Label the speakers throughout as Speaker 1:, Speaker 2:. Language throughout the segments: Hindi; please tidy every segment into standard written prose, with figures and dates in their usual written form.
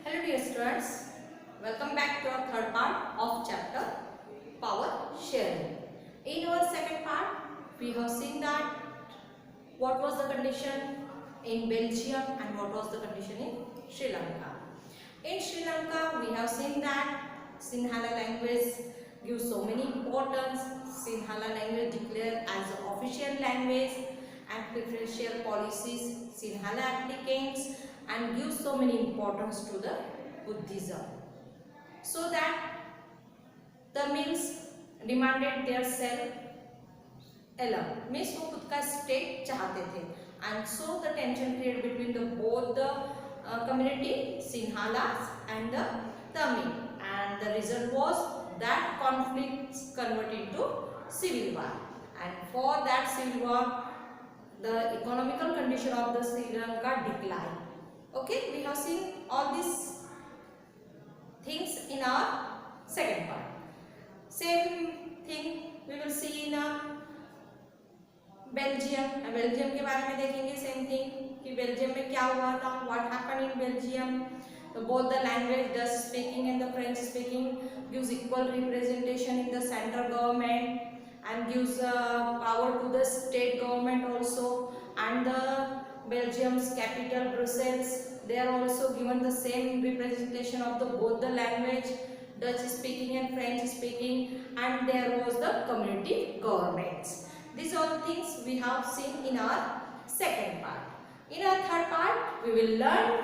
Speaker 1: Hello dear students, welcome back to our third part of chapter power sharing. In our second part, we have seen that what was the condition in Belgium and what was the condition in Sri Lanka. In Sri Lanka, we have seen that Sinhala language gives so many importance. Sinhala language declared as the official language and preferential policies Sinhala applicants and gives so many importance to the Buddhism. So that Tamils demanded their self alone, means वो खुद का स्टेट चाहते थे, and so the tension created between the both the community Sinhalas and the Tamil, and the result was that conflicts converted into civil war, and for that civil war the economical condition of the Sri Lanka declined. Okay, we have seen all these things in our second part. Same thing we will see in Belgium के बारे में देखेंगे. सेम थिंग कि बेल्जियम में क्या हुआ था, व्हाट हैपेंड इन बेल्जियम. तो both the language Dutch speaking and the French speaking gives equal representation in the central government and gives power to the state government also, and the Belgium's capital Brussels, they are also given the same representation of the both the language Dutch speaking and French speaking, and there was the community governments. These all things we have seen in our second part. In our third part, we will learn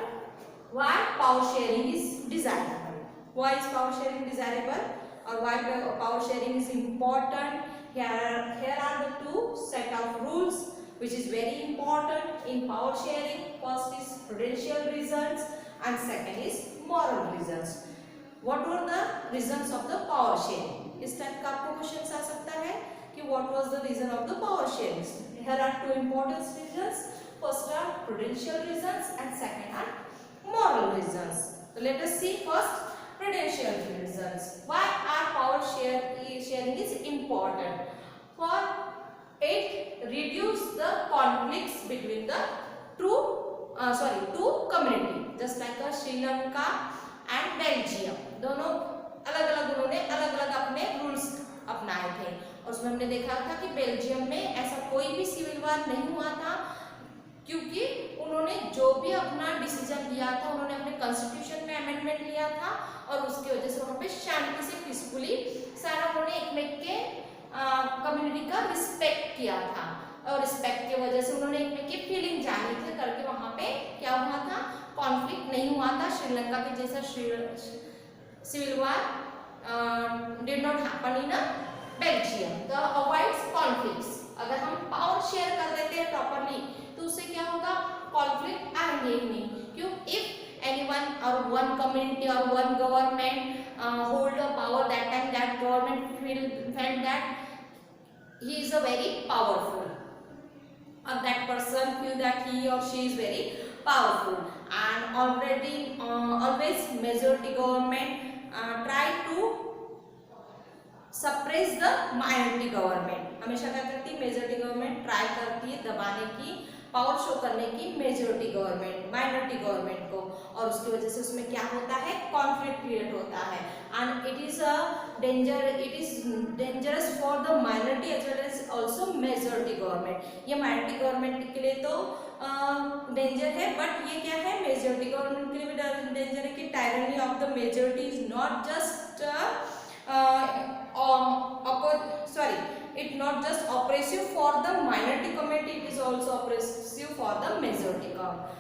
Speaker 1: why power sharing is desirable. Why is power sharing desirable, or why power sharing is important? Here are the two set of rules which is very important in power sharing. First is prudential reasons and second is moral reasons. What were the reasons of the power sharing? इस टाइप का आपको क्वेश्चन आ सकता है कि what was the reason of the power sharing. Here are two important reasons. First are prudential reasons and second are moral reasons. So let us see first prudential reasons. Why are power sharing is important? For it reduce the conflicts between the two community, just like Sri Lanka and Belgium. दोनों अलग-अलग उन्होंने अलग-अलग अपने रूल्स अपनाए थे, और उसमें हमने देखा था कि बेल्जियम में ऐसा कोई भी सिविल वार नहीं हुआ था, क्योंकि उन्होंने जो भी अपना डिसीजन लिया था उन्होंने अपने कॉन्स्टिट्यूशन में अमेंडमेंट लिया था, और उसकी वजह से वहाँ पे शांति से पीसफुली सारा उन्होंने एक के कम्युनिटी का रिस्पेक्ट किया था, और रिस्पेक्ट की वजह से उन्होंने एक की फीलिंग जानी थी करके वहाँ पे क्या हुआ था, कॉन्फ्लिक्ट नहीं हुआ था. श्रीलंका के जैसा civil war did not happen in Belgium. The avoids conflicts. अगर हम पावर शेयर कर देते हैं प्रॉपर्ली तो उससे क्या होगा, कॉन्फ्लिक्ट आएंगे ही नहीं. क्यों? If anyone or one community or one government hold a power, that time that government felt that he is a very powerful, or that person feel that he or she is very powerful, and always majority government try to suppress the minority government. हमेशा क्या करती है, मेजोरिटी गवर्नमेंट ट्राई करती है दबाने की, पावर शो करने की मेजोरिटी गवर्नमेंट माइनॉरिटी गवर्नमेंट को, और उसकी वजह से उसमें क्या होता है, कॉन्फ्लिक्ट क्रिएट होता है, and it is dangerous for the minority as well as also majority government. ये माइनॉरिटी गवर्नमेंट के लिए तो डेंजर है, बट ये क्या है, मेजोरिटी गवर्नमेंट के लिए भी डेंजर है कि tyranny of the majority is not just it not just oppressive for the minority community, it is also oppressive for the majority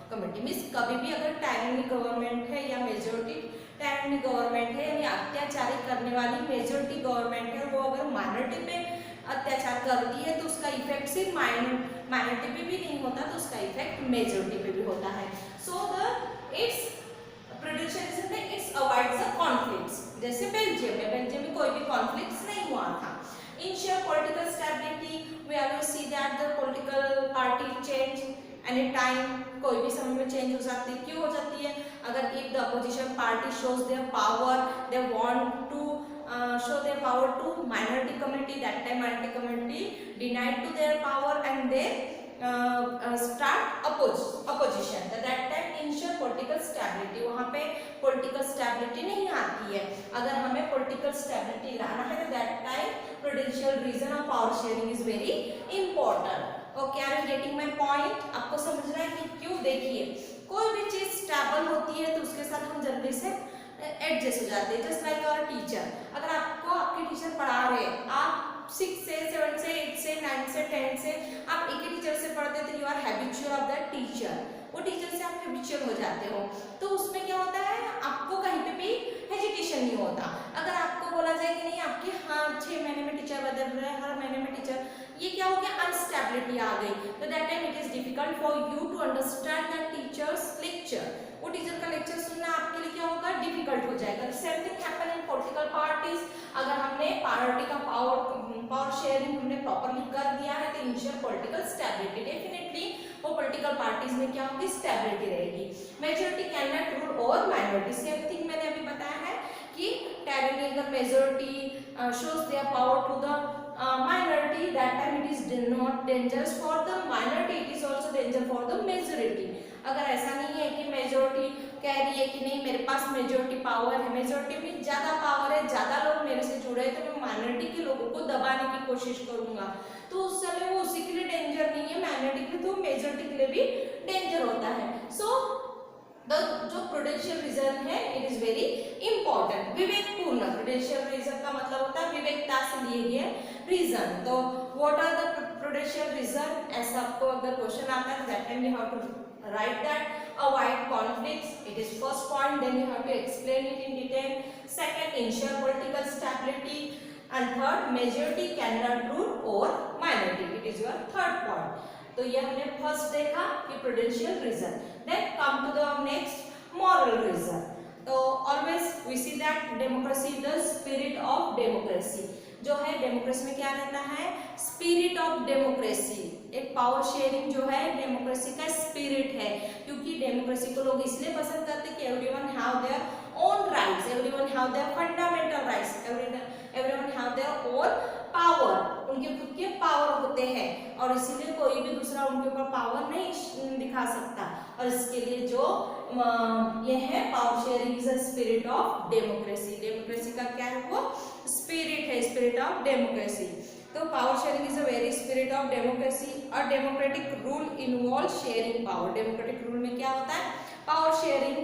Speaker 1: community. means कभी भी अगर टायरनी गवर्नमेंट है या मेजोरिटी टायरनी गवर्नमेंट है, यानी अत्याचारी करने वाली मेजोरिटी गवर्नमेंट है, वो अगर माइनॉरिटी पे अत्याचार करती है तो उसका इफेक्ट सिर्फ माइनॉरिटी पे भी नहीं होता, तो उसका इफेक्ट मेजोरिटी पे भी होता है. सो द इट्स प्रिडिक्शन में इट्स अवॉइड्स द कॉन्फ्लिक्ट्स. जैसे बेल्जियम में कोई भी कॉन्फ्लिक्ट्स नहीं हुआ था. Ensure political stability. We always see that the political party change any time. कोई भी समय में चेंज हो सकती है. क्यों हो जाती है? अगर if the opposition party shows their power, they want to show their power to minority community. That time minority community denied to their power and they start opposition. At that time ensure political stability. वहाँ पे स्टेबिलिटी नहीं आती है। अगर हमें पॉलिटिकल स्टेबिलिटी लाना है तो दैट टाइम प्रूडेंशियल रीजन और power sharing is very important. Okay, are you getting my point? आपको समझना है कि क्यों। देखिए, कोई भी चीज स्टेबल होती है तो उसके साथ हम जल्दी से एडजस्ट हो जाते हैं। जस्ट लाइक आवर टीचर, अगर आपको आपके टीचर पढ़ा रहे हैं, आप 6 से 7 से 8 से 9 से 10 से आप एक ही टीचर से पढ़ते हैं तो you are habitual of that teacher, वो टीचर से आप हैबिचुअल हो जाते हो। तो उसमें क्या होता है, आपको कहीं पे भी हेजिटेशन नहीं होता। अगर आपको बोला जाए कि नहीं आपके हाँ 6 महीने में टीचर बदल रहे हैं, हर महीने में टीचर, ये क्या हो गया, अनस्टेबिलिटी आ गई। तो that time it is difficult for you to understand that teacher's lecture. वो टीचर का लेक्चर सुनना आपके लिए क्या होगा, डिफिकल्ट हो जाएगा। Same thing happen in political parties. अगर हमने पार्टी का पावर शेयरिंग हमने प्रॉपर्ली कर दिया है तो इंश्योर पॉलिटिकल स्टेबिलिटी, डेफिनेटली वो पॉलिटिकल पार्टीज में क्या होगी, स्टेबिलिटी रहेगी। Majority can not rule over minority. Same thing मैंने अभी बताया है कि tyranny the majority shows their power to the minority, that time it is not dangerous for the minority, it is also danger for the majority। अगर ऐसा नहीं है कि मेजोरिटी कह रही है कि नहीं मेरे पास मेजोरिटी पावर है, मेजोरिटी में ज्यादा पावर है, ज्यादा लोग मेरे से जुड़े हैं, तो मैं माइनॉरिटी के लोगों को दबाने की कोशिश करूंगा, तो उस समय वो उसी के लिए डेंजर नहीं है, माइनॉरिटी के लिए तो मेजोरिटी के लिए भी डेंजर होता है। सो जो प्रूडेंशियल रीजन है इट इज वेरी इंपॉर्टेंट। विवेकपूर्ण, प्रूडेंशियल रीजन का मतलब होता है विवेकता से लिए गए रीजन। तो what are the prudential reason, ऐसा आपको अगर क्वेश्चन आता है that time you have to write that. Avoid conflicts, it is first point, then you have to explain it in detail. Second, ensure political stability, and third, majority cannot rule over minority, it is your third point. तो ये हमने फर्स्ट देखा कि prudential reason. Then come to the next moral reason. तो always we see that democracy, the spirit of democracy जो है, डेमोक्रेसी में क्या रहता है, स्पिरिट ऑफ डेमोक्रेसी। एक पावर शेयरिंग जो है डेमोक्रेसी का स्पिरिट है, क्योंकि डेमोक्रेसी को लोग इसलिए पसंद करते हैं कि everyone have their own rights, everyone have there fundamental rights, everyone have their own power, उनके खुद के पावर होते हैं और इसीलिए कोई भी दूसरा उनके ऊपर पावर नहीं दिखा सकता। और इसके लिए जो ये है power sharing is a spirit of democracy. Democracy का क्या है, वो स्पिरिट है, स्पिरिट ऑफ डेमोक्रेसी। तो power sharing is a very spirit of democracy. और democratic rule involve sharing power. Democratic rule में क्या होता है, पावर शेयरिंग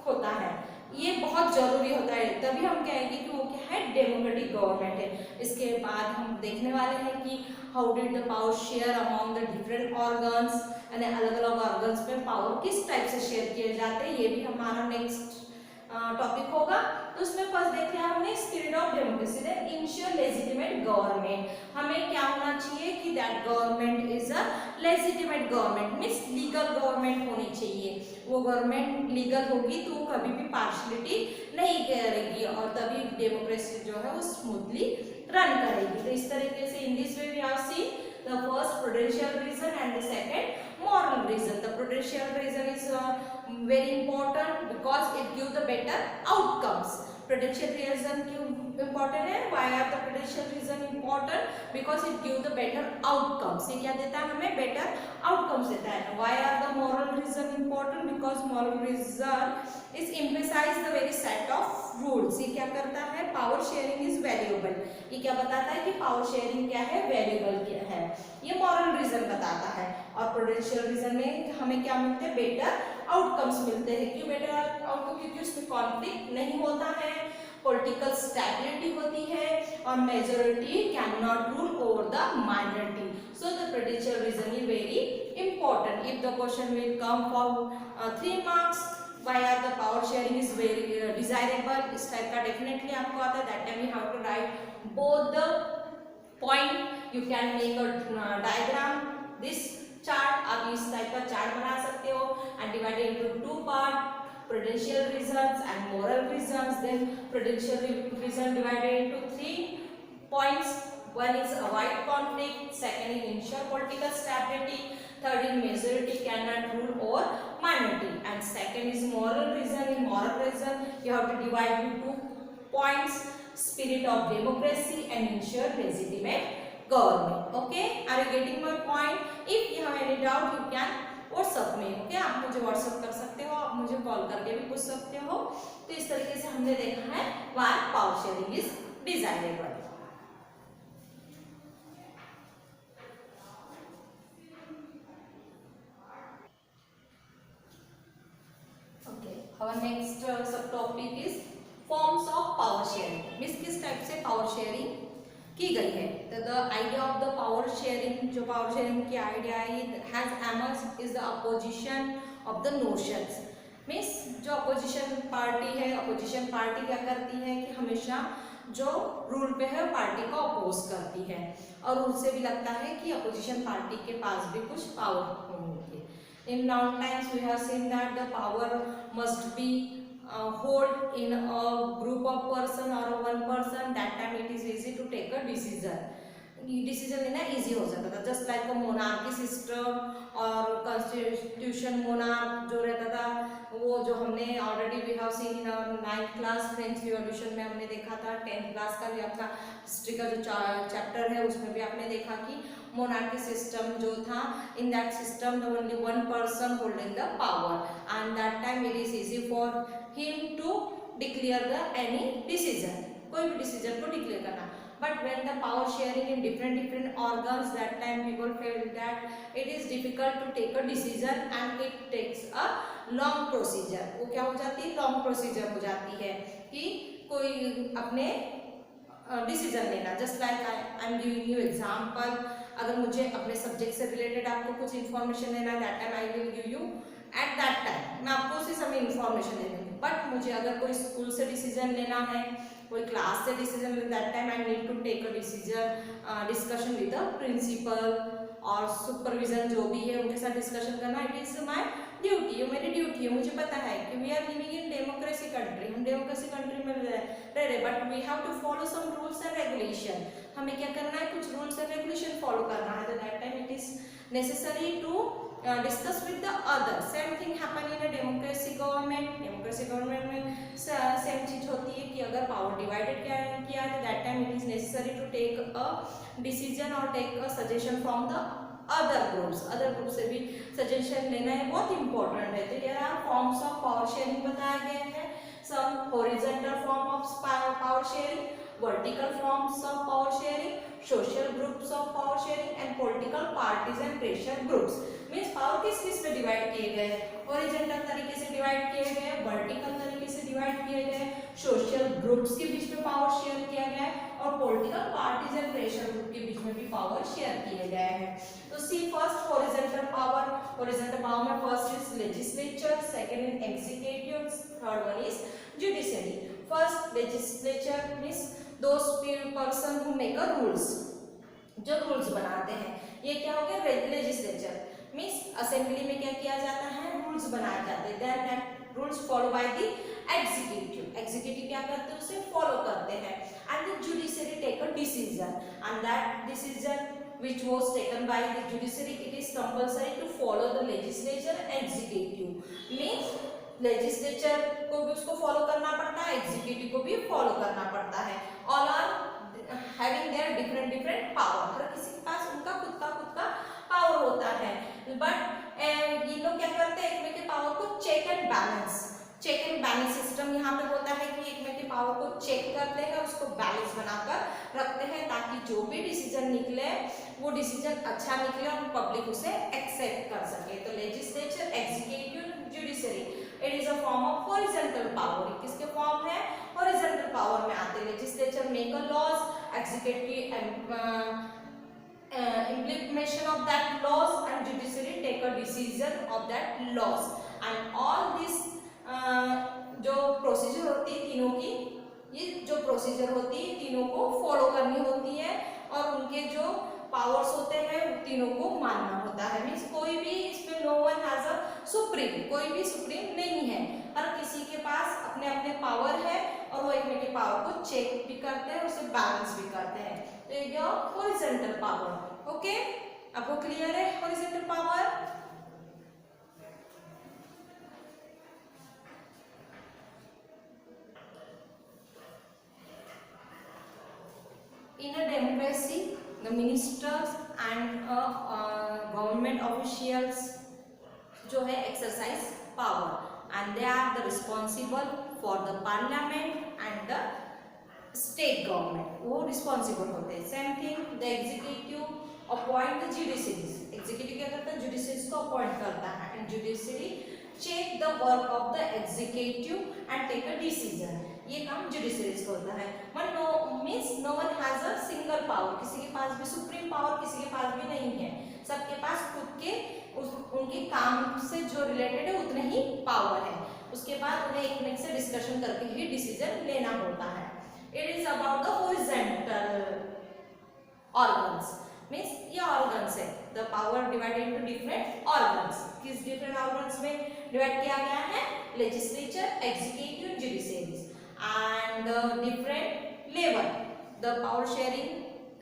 Speaker 1: होता है, ये बहुत जरूरी होता है, तभी हम कहेंगे कि वो क्या है, डेमोक्रेटिक गवर्नमेंट है। इसके बाद हम देखने वाले हैं कि how did the power share among the different organs, यानी अलग अलग ऑर्गन्स में पावर किस टाइप से शेयर किए जाते हैं, ये भी हमारा नेक्स्ट टॉपिक होगा। तो उसमें फर्स्ट देख लिया हमने spirit of democracy. Then ensure legitimate government, हमें क्या होना चाहिए कि that government is a legitimate government, means legal government होनी चाहिए। वो गवर्नमेंट लीगल होगी तो वो कभी भी पार्शलिटी नहीं करेगी और तभी डेमोक्रेसी जो है वो स्मूथली रन करेगी। तो इस तरीके से in this way we have seen the first prudential reason and the second moral reason. The prudential reason is very important because it gives the better outcomes. Prudential reason क्यों important है? Why are the prudential reason important? Because it gives the better outcomes. ये क्या देता है हमें, better outcomes देता है। Why are the moral reason important? Because moral reason is emphasize the very set of rules. ये क्या करता है, power sharing is valuable. ये क्या बताता है कि power sharing क्या है, valuable क्या है, ये moral reason बताता है। और prudential reason में हमें क्या मिलते हैं, better outcomes मिलते हैं। क्यों better outcome, क्योंकि उसमें conflict नहीं होता है, पॉलिटिकल स्टेबिलिटी होती है और majority can not rule over the minority. So the prudential reason is very important. If the question will come for 3 marks, why are the power sharing is very desirable, इस टाइप का डेफिनेटली आपको आता है। That time you have to write both the point, you can make a diagram this chart, आप इस टाइप का चार्ट बना सकते हो and divided into 2 part, prudential reasons and moral reasons. Then prudential reason divided into 3 points. One is avoid conflict, second is ensure political stability, third is majority cannot rule over minority, and second is moral reason. In moral reason you have to divide into 2 points, spirit of democracy and ensure legitimate government. Okay, are you getting my point? If you have any doubt you can WhatsApp में, ओके, आप मुझे व्हाट्सएप कर सकते हो, आप मुझे कॉल कॉल करके भी पूछ सकते हो। तो इस तरीके से हमने देखा है why power sharing is desirable. Okay, our next sub topic is forms of power sharing. Means किस टाइप से पावर शेयरिंग की गई है। तो the idea of the power sharing, जो पावर शेयरिंग की idea has emerged is the opposition of the notions. Means जो अपोजिशन पार्टी है, अपोजिशन पार्टी क्या करती है कि हमेशा जो रूल पे है पार्टी को अपोज करती है, और रूल से भी लगता है कि अपोजिशन पार्टी के पास भी कुछ पावर होंगे। In long times we have seen that the power must be hold in a group of person or one person. That time it is easy to take a decision. Decision लेना इजी हो जाता था, just like a monarchy system और कॉन्स्टिट्यूशन मोनार्क जो रहता था, वो जो हमने already we have seen in 9th class French revolution में हमने देखा था। 10th क्लास का भी आपका हिस्ट्री का जो चैप्टर है उसमें भी आपने देखा कि मोनार्की सिस्टम जो था, in that system only one person holding the power and that time it is easy for him to declare the any decision, कोई भी डिसीजन को डिक्लेयर करना। But when the power sharing in different organs, that time people felt that it is difficult to take a decision and it takes a long procedure. वो क्या हो जाती है, लॉन्ग प्रोसीजर हो जाती है कि कोई अपने डिसीजन लेना। Just like I am giving you example, अगर मुझे अपने सब्जेक्ट से रिलेटेड आपको कुछ इन्फॉर्मेशन लेना है, that time I will give you at that time, मैं आपको उसी समय इन्फॉर्मेशन दे दूँगी। बट मुझे अगर कोई स्कूल से डिसीजन लेना है, कोई क्लास से decision, that time I need to take a decision, discussion with the principal और सुपरविजन जो भी है उनके साथ डिस्कशन करना। इट इज माय ड्यूटी, ये मेरी ड्यूटी है। मुझे पता है कि we are living in democracy country, हम डेमोक्रेसी कंट्री में रह रहे, but we have to follow some rules and regulation. हमें क्या करना है, कुछ रूल्स एंड रेगुलेशन फॉलो करना है। तो that time it is necessary to discuss with the other. Same thing happen in a democracy government. Democracy government में सेम चीज होती है कि अगर पावर डिवाइडेड किया है तो that time it is necessary to take a decision और take a suggestion from the other groups. Other group से भी सजेशन लेना है, बहुत इंपॉर्टेंट है। तो here are forms of power sharing बताया गया है। Some horizontal form of power sharing, vertical forms of power sharing, social groups of power sharing and political parties and pressure groups. Means power किस किस में डिवाइड किए गए, हॉरिजॉन्टल तरीके से डिवाइड किए गए, वर्टिकल तरीके से डिवाइड किए गए, सोशल ग्रुप्स के बीच में पावर शेयर किया गया है, और political parties and pressure group के बीच में भी पावर शेयर किए गए हैं। तो see first horizontal power. Horizontal power में first is legislature, second is executive, third one is judiciary. First legislature means those person who make a rules, जो रूल्स बनाते हैं। ये क्या हो गया, लेजिस्लेचर मींस असेंबली में क्या किया जाता है, रूल्स बनाए जाते हैं। Then that rules follow by the executive. Executive क्या करते हैं, उसे फॉलो करते हैं। And the judiciary take a decision and that decision which was taken by the judiciary, it is compulsory to follow the legislature and executive. means legislature को भी उसको फॉलो करना पड़ता है, एग्जीक्यूटिव को भी फॉलो करना पड़ता है। all are having their different power, हर किसी के पास उनका खुद का पावर होता है। बट ये लोग क्या करते हैं, एक में के पावर को check and balance, check and balance system यहाँ पे होता है कि एक में के पावर को चेक करते हैं, उसको बैलेंस बनाकर रखते हैं, ताकि जो भी डिसीजन निकले वो डिसीजन अच्छा निकले और पब्लिक उसे एक्सेप्ट कर सके। तो legislature, executive, judiciary, it is a form of horizontal power. किसके फॉर्म है, हॉरिजॉन्टल पावर में आते हैं। Legislature make a laws, executive implementation of that laws, and judiciary take a decision of that laws, and all this जो प्रोसीजर होती है तीनों की, ये जो प्रोसीजर होती है तीनों को फॉलो करनी होती है, और उनके जो पावर्स होते हैं तीनों को मानना होता है। मीन्स कोई भी इसमें no one has a supreme, कोई भी सुप्रीम नहीं है, हर किसी के पास अपने अपने पावर है, और वो एक के पावर को चेक भी करते हैं, उसे बैलेंस भी करते हैं। तो ये हॉरिजॉन्टल पावर। ओके, आपको क्लियर है horizontal power? In a democracy, the ministers and government officials जो है exercise power, and they are the responsible for the parliament and the state government, वो रिस्पॉन्सिबल होते हैं. Same thing the executive appoint the judiciaries. Executive क्या करता है? जुडिशरीज को अपॉइंट करता है. And judiciary check the work of the executive and take a decision. ये काम जुडिशरीज को होता है. One no means no one has a single power. किसी के पास भी सुप्रीम पावर किसी के पास भी नहीं है. सबके पास खुद के उनके काम से जो रिलेटेड है उतने ही पावर है. उसके बाद उन्हें एक से डिस्कशन करके ही डिसीजन लेना होता है. It is about the horizontal organs. Means ये organs है. The power divided into different organs. किस different organs में divide किया गया है? Legislature, executive, judiciary. And different level. The power sharing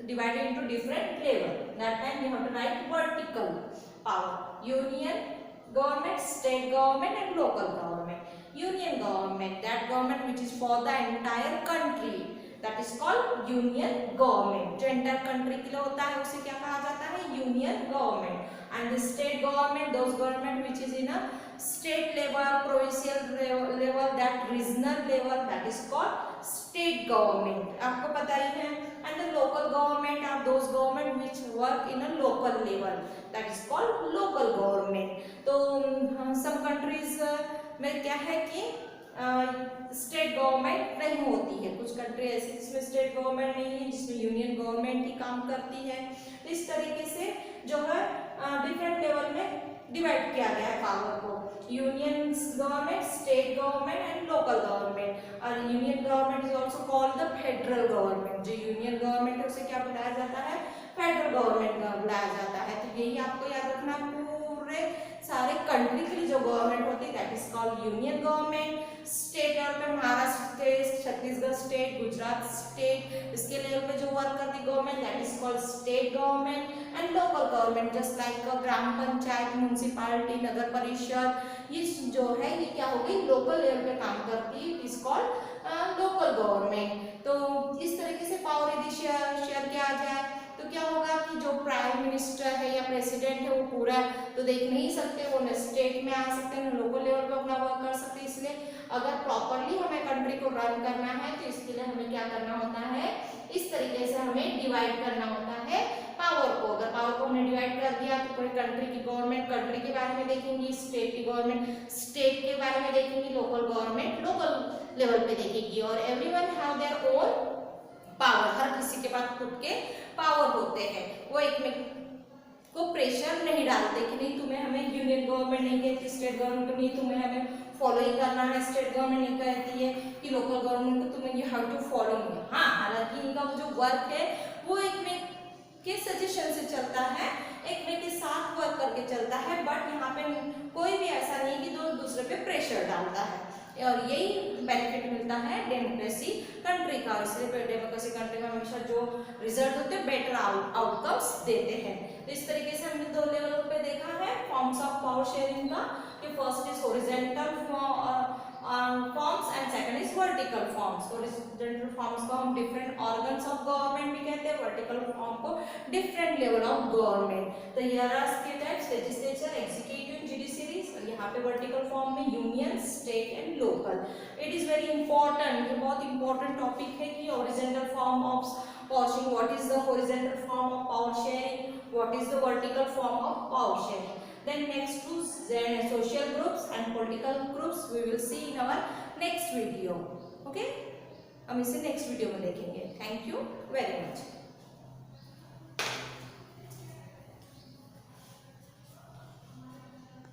Speaker 1: divided into different level. That time you have to write vertical power. Union government, state government, and local government. Union government, that government which is for the entire country, that is called union government. जो entire country के लिए होता है उसे क्या कहा जाता है? union government. And the state government, those government which is in a state level, provincial level, that regional level, that is called state government. आपको पता ही है. And the local government are those government which work in a local level, that is called local government. तो some countries में क्या है कि स्टेट गवर्नमेंट नहीं होती है. कुछ कंट्री ऐसी जिसमें स्टेट गवर्नमेंट नहीं है, जिसमें यूनियन गवर्नमेंट ही काम करती है. इस तरीके से जो है डिफरेंट लेवल में डिवाइड किया गया है पावर को. Union government, state government and local government. और union government is also called the federal government. जो यूनियन गवर्नमेंट है उसे क्या बुलाया जाता है? फेडरल गवर्नमेंट बुलाया जाता है. तो यही आपको याद रखना. पूरे सारे कंट्री के लिए जो गवर्नमेंट होती है that is called union government. State level पे Maharashtra state, Chhattisgarh state, Gujarat state, इसके लेवल पे जो वर्क करती government that is called state government. And local government just like gram panchayat, municipality, nagar parishad, ये जो है ये क्या होगी? लोकल लेवल पे काम करती है. Is called local government. तो इस तरीके से पावर यदि शेयर किया जाए तो क्या होगा कि जो प्राइम मिनिस्टर है या प्रेसिडेंट है वो पूरा तो देख नहीं सकते. वो न स्टेट में आ सकते हैं, लोकल लेवल पे अपना वर्क कर सकते हैं. इसलिए अगर प्रॉपरली हमें कंट्री को रन करना है तो इसके लिए हमें क्या करना होता है? इस तरीके से हमें डिवाइड करना होता है पावर को. अगर पावर को हमने डिवाइड कर दिया तो पूरे कंट्री की गवर्नमेंट कंट्री के बारे में देखेंगी, स्टेट की गवर्नमेंट स्टेट के बारे में देखेंगी, लोकल गवर्नमेंट लोकल लेवल पे देखेगी. और everyone have their own power. हर किसी के पास खुद के पावर होते हैं. वो एक में को प्रेशर नहीं डालते कि नहीं तुम्हें हमें यूनियन गवर्नमेंट नहीं कहती, स्टेट गवर्नमेंट को नहीं तुम्हें हमें फॉलो ही करना है. स्टेट गवर्नमेंट नहीं कहती है कि लोकल गवर्नमेंट को तुम्हें you have to follow me. हाँ, हालांकि इनका जो वर्क है वो एक में के सजेशन से चलता है, एक में के साथ वर्क करके चलता है. बट यहाँ पे कोई भी ऐसा नहीं कि दो दूसरे पे प्रेशर डालता है. और यही बेनिफिट मिलता है डेमोक्रेसी कंट्री का. इसलिए डेमोक्रेसी कंट्री में हमेशा जो रिजल्ट होते हैं बेटर आउटकम्स देते हैं. तो इस तरीके से हमने दो लेवल पे देखा है फॉर्म्स ऑफ पावर शेयरिंग का. कि first is horizontal forms and second is vertical forms. Horizontal forms को हम डिफरेंट ऑर्गन्स ऑफ गवर्नमेंट भी कहते हैं, वर्टिकल फॉर्म को डिफरेंट लेवल ऑफ गवर्नमेंट. तो हियर आर के टाइप्स लेजिस्लेचर, एग्जीक्यूटिव, जुडिशरी. यहाँ पे वर्टिकल फॉर्म में union, state and local. It is very important. ये बहुत इंपॉर्टेंट टॉपिक है कि horizontal form of power sharing, what is the horizontal form of power sharing, what is the vertical form of power sharing. Then next to social groups and political groups we will see in our next video. Okay? हम इसे next video में देखेंगे. Thank you very much.